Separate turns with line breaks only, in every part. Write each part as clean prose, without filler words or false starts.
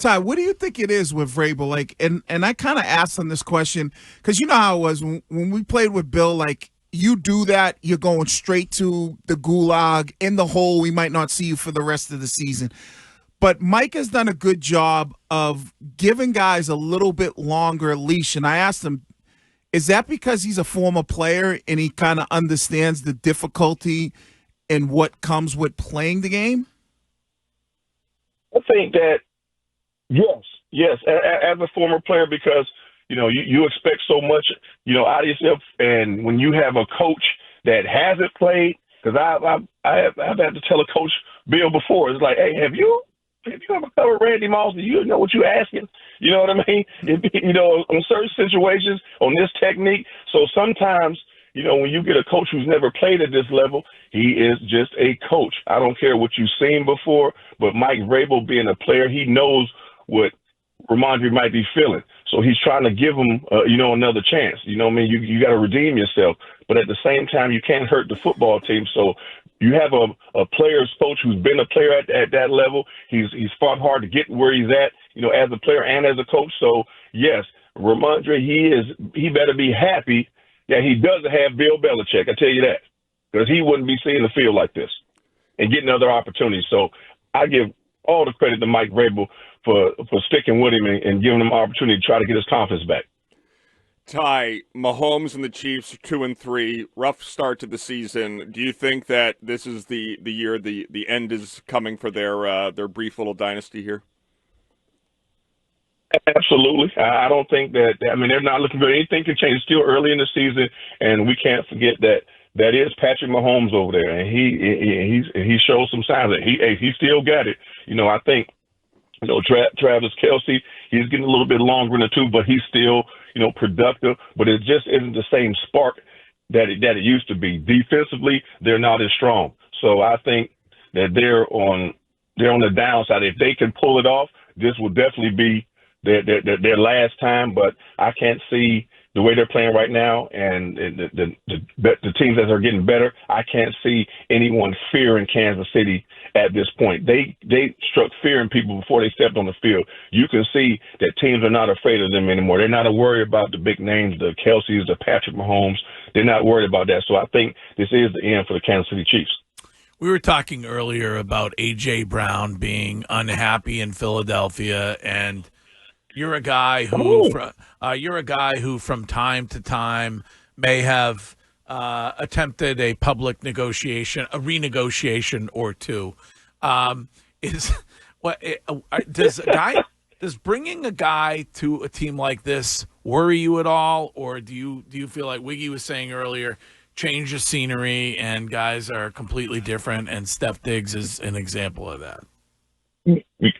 Ty, what do you think it is with Vrabel? Like, and I kind of asked him this question because you know how it was when we played with Bill. Like, you do that, you're going straight to the gulag in the hole. We might not see you for the rest of the season. But Mike has done a good job of giving guys a little bit longer leash. And I asked him, is that because he's a former player and he kind of understands the difficulty and what comes with playing the game?
I think that, yes, as a former player, because, you expect so much, out of yourself. And when you have a coach that hasn't played, because I've had to tell a coach, Bill, before, it's like, hey, have you ever covered Randy Moss? Do you know what you're asking? You know what I mean? On certain situations, on this technique. So sometimes, when you get a coach who's never played at this level, he is just a coach. I don't care what you've seen before, but Mike Vrabel being a player, he knows what Ramondre might be feeling. So he's trying to give him, another chance. You know what I mean? You got to redeem yourself. But at the same time, you can't hurt the football team. So you have a player's coach who's been a player at that level. He's fought hard to get where he's at, as a player and as a coach. So, yes, Ramondre, he better be happy that he doesn't have Bill Belichick. I tell you that, because he wouldn't be seeing the field like this and getting other opportunities. So I give all the credit to Mike Vrabel for sticking with him and giving him an opportunity to try to get his confidence back.
Ty, Mahomes and the Chiefs are 2-3, rough start to the season. Do you think that this is the year the end is coming for their brief little dynasty here?
Absolutely. I don't think that. I mean, they're not looking good. Anything can change. It's still early in the season, and we can't forget that is Patrick Mahomes over there, and he shows some signs that he still got it. I think Travis Kelce, he's getting a little bit longer in the tooth, but he's still productive. But it just isn't the same spark that it used to be. Defensively, they're not as strong. So I think that they're on the downside. If they can pull it off, this will definitely be their last time, but I can't see the way they're playing right now and the teams that are getting better. I can't see anyone fearing Kansas City at this point. They struck fear in people before they stepped on the field. You can see that teams are not afraid of them anymore. They're not worried about the big names, the Kelce's, the Patrick Mahomes. They're not worried about that. So I think this is the end for the Kansas City Chiefs.
We were talking earlier about A.J. Brown being unhappy in Philadelphia, and you're a guy who from time to time may have attempted a public negotiation, a renegotiation or two. Does bringing a guy to a team like this worry you at all, or do you feel like Wiggy was saying earlier, change the scenery and guys are completely different, and Steph Diggs is an example of that?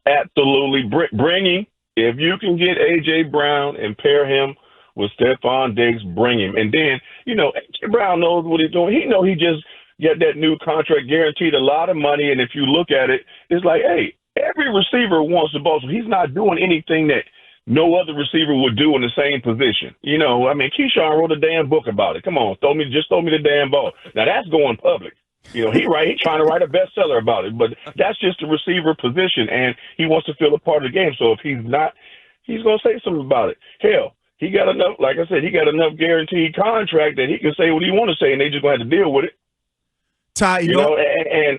Absolutely, bringing. If you can get A.J. Brown and pair him with Stefon Diggs, bring him. And then, A.J. Brown knows what he's doing. He know he just got that new contract, guaranteed a lot of money. And if you look at it, it's like, hey, every receiver wants the ball. So he's not doing anything that no other receiver would do in the same position. Keyshawn wrote a damn book about it. Come on, throw me the damn ball. Now, that's going public. He's trying to write a bestseller about it, but that's just the receiver position, and he wants to feel a part of the game. So if he's not, he's going to say something about it. Hell, he got enough, like I said, he got enough guaranteed contract that he can say what he want to say, and they just going to have to deal with it.
Ty,
and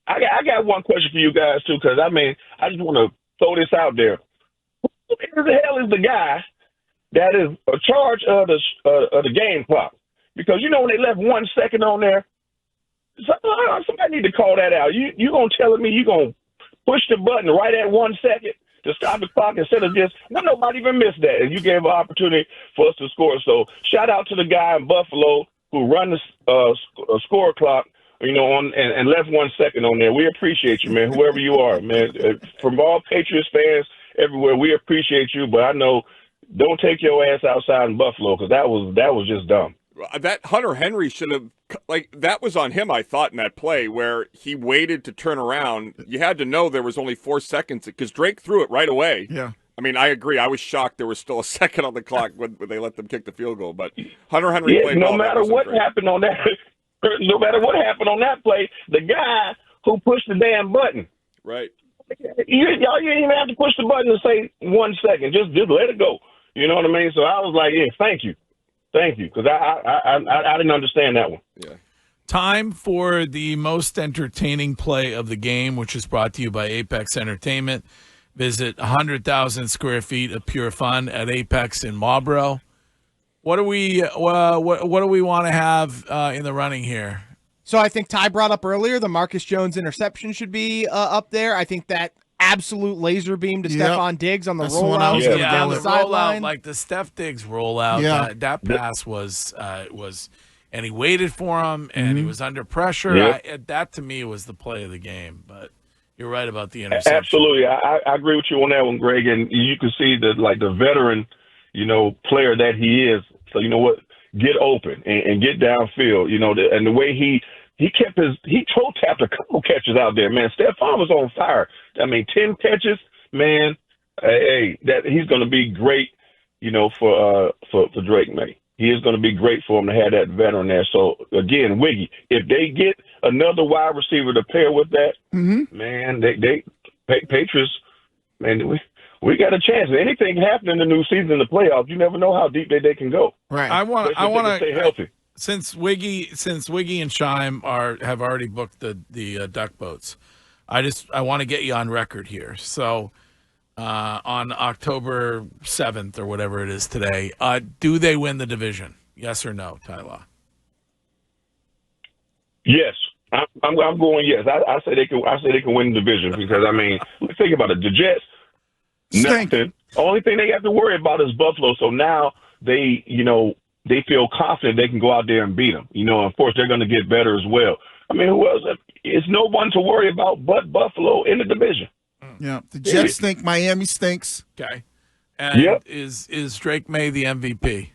I got one question for you guys, too, because, I just want to throw this out there. Who the hell is the guy that is in charge of the game clock? Because, when they left 1 second on there, somebody need to call that out. You gonna tell me you gonna push the button right at 1 second to stop the clock instead of just nobody even missed that, and you gave an opportunity for us to score. So shout out to the guy in Buffalo who run the score clock, and left 1 second on there. We appreciate you, man. Whoever you are, man. From all Patriots fans everywhere, we appreciate you. But I know, don't take your ass outside in Buffalo, because that was just dumb.
That Hunter Henry should have, that was on him, I thought, in that play where he waited to turn around. You had to know there was only 4 seconds because Drake threw it right away.
Yeah.
I agree. I was shocked there was still a second on the clock when they let them kick the field goal. But Hunter Henry played well.
No matter what happened on that play, the guy who pushed the damn button.
Right.
Y'all, you didn't even have to push the button and say 1 second. Just let it go. You know what I mean? So I was like, yeah, thank you, because I didn't understand that one.
Yeah.
Time for the most entertaining play of the game, which is brought to you by Apex Entertainment. Visit 100,000 square feet of pure fun at Apex in Marlboro. What do we want to have in the running here?
So I think Ty brought up earlier the Marcus Jones interception should be up there. I think that absolute laser beam to Stefon Diggs on the rollout down the sideline,
like the Steph Diggs rollout.
Yeah.
That pass was, and he waited for him, and he was under pressure.
Yep.
That to me was the play of the game. But you're right about the interception.
Absolutely, I agree with you on that one, Greg. And you can see that, like, the veteran, player that he is. So you know what, get open and get downfield. And the way he toe tapped a couple catches out there, man. Stefon was on fire. I mean, 10 catches, man. Hey, that he's going to be great, for Drake Maye. He is going to be great for him to have that veteran there. So again, Wiggy, if they get another wide receiver to pair with that, man, they Patriots, man, we got a chance. If anything happen in the new season in the playoffs, you never know how deep they can go.
Right.
I want to
stay healthy.
Since Wiggy and Shime have already booked the duck boats, I want to get you on record here. So on October 7th or whatever it is today, do they win the division? Yes or no, Tyler?
Yes. I'm going yes. I say they can win the division because, I mean, think about it. The Jets, nothing. Only thing they have to worry about is Buffalo. So now they feel confident they can go out there and beat them. Of course, they're going to get better as well. I mean, who else? It's no one to worry about but Buffalo in the division.
Yeah, the Jets stink. Miami stinks.
Okay. And is Drake Maye the MVP?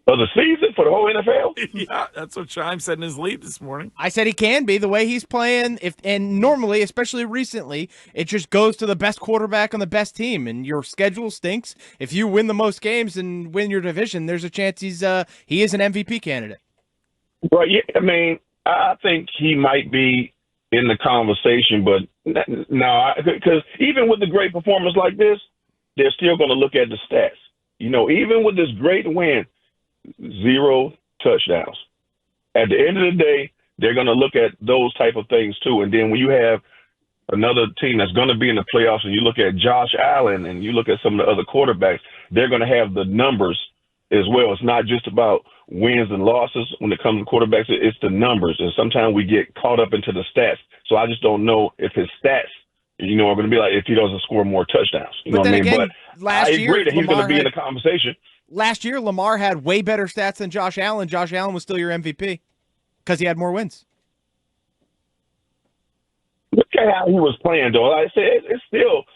Of the season for the whole NFL?
Yeah, that's what Shime said in his lead this morning.
I said he can be the way he's playing. And normally, especially recently, it just goes to the best quarterback on the best team, and your schedule stinks. If you win the most games and win your division, there's a chance he is an MVP candidate.
Well, yeah, I mean, I think he might be in the conversation, but no, because even with the great performance like this, they're still going to look at the stats. Even with this great win, 0 touchdowns. At the end of the day, they're going to look at those type of things too. And then when you have another team that's going to be in the playoffs and you look at Josh Allen and you look at some of the other quarterbacks, they're going to have the numbers as well. It's not just about wins and losses when it comes to quarterbacks. It's the numbers. And sometimes we get caught up into the stats. So I just don't know if his stats, are going to be like if he doesn't score more touchdowns. You know what I mean?
Again,
but I agree that he's going to be in the conversation.
Last year, Lamar had way better stats than Josh Allen. Josh Allen was still your MVP because he had more wins.
Look at how he was playing, though. Like I said,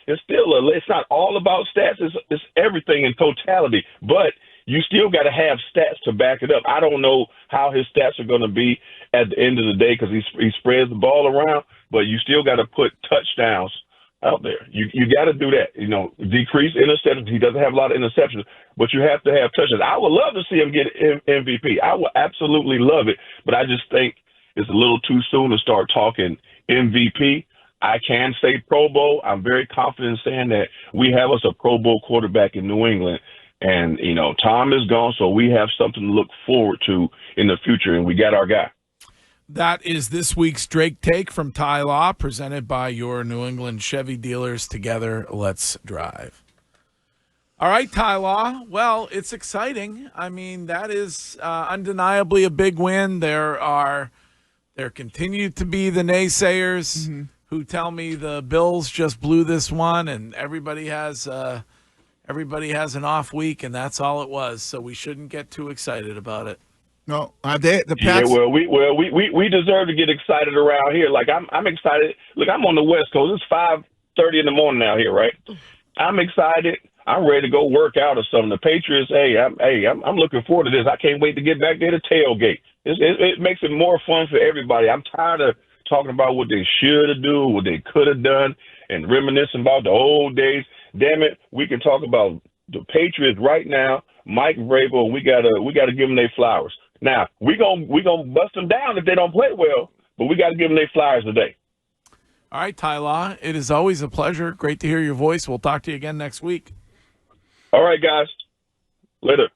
it's not all about stats. It's everything in totality. But you still got to have stats to back it up. I don't know how his stats are going to be at the end of the day because he spreads the ball around, but you still got to put touchdowns out there. You got to do that. Decrease interceptions. He doesn't have a lot of interceptions, but you have to have touchdowns. I would love to see him get MVP. I would absolutely love it, but I just think it's a little too soon to start talking MVP. I can say Pro Bowl. I'm very confident in saying that we have us a Pro Bowl quarterback in New England. And, Tom is gone, so we have something to look forward to in the future, and we got our guy.
That is this week's Drake Take from Ty Law, presented by your New England Chevy dealers. Together, let's drive. All right, Ty Law. Well, it's exciting. I mean, that is undeniably a big win. There continue to be the naysayers who tell me the Bills just blew this one, and everybody has an off week, and that's all it was. So we shouldn't get too excited about it.
No, the Pats.
Yeah, we deserve to get excited around here. Like I'm excited. Look, I'm on the West Coast. It's 5:30 in the morning out here, right? I'm excited. I'm ready to go work out or something. The Patriots, I'm looking forward to this. I can't wait to get back there to tailgate. It makes it more fun for everybody. I'm tired of talking about what they should have done, what they could have done, and reminiscing about the old days. Damn it, we can talk about the Patriots right now. Mike Vrabel, we gotta give them their flowers. Now we gonna bust them down if they don't play well, but we got to give them their flowers today.
All right, Ty Law, it is always a pleasure. Great to hear your voice. We'll talk to you again next week.
All right, guys. Later.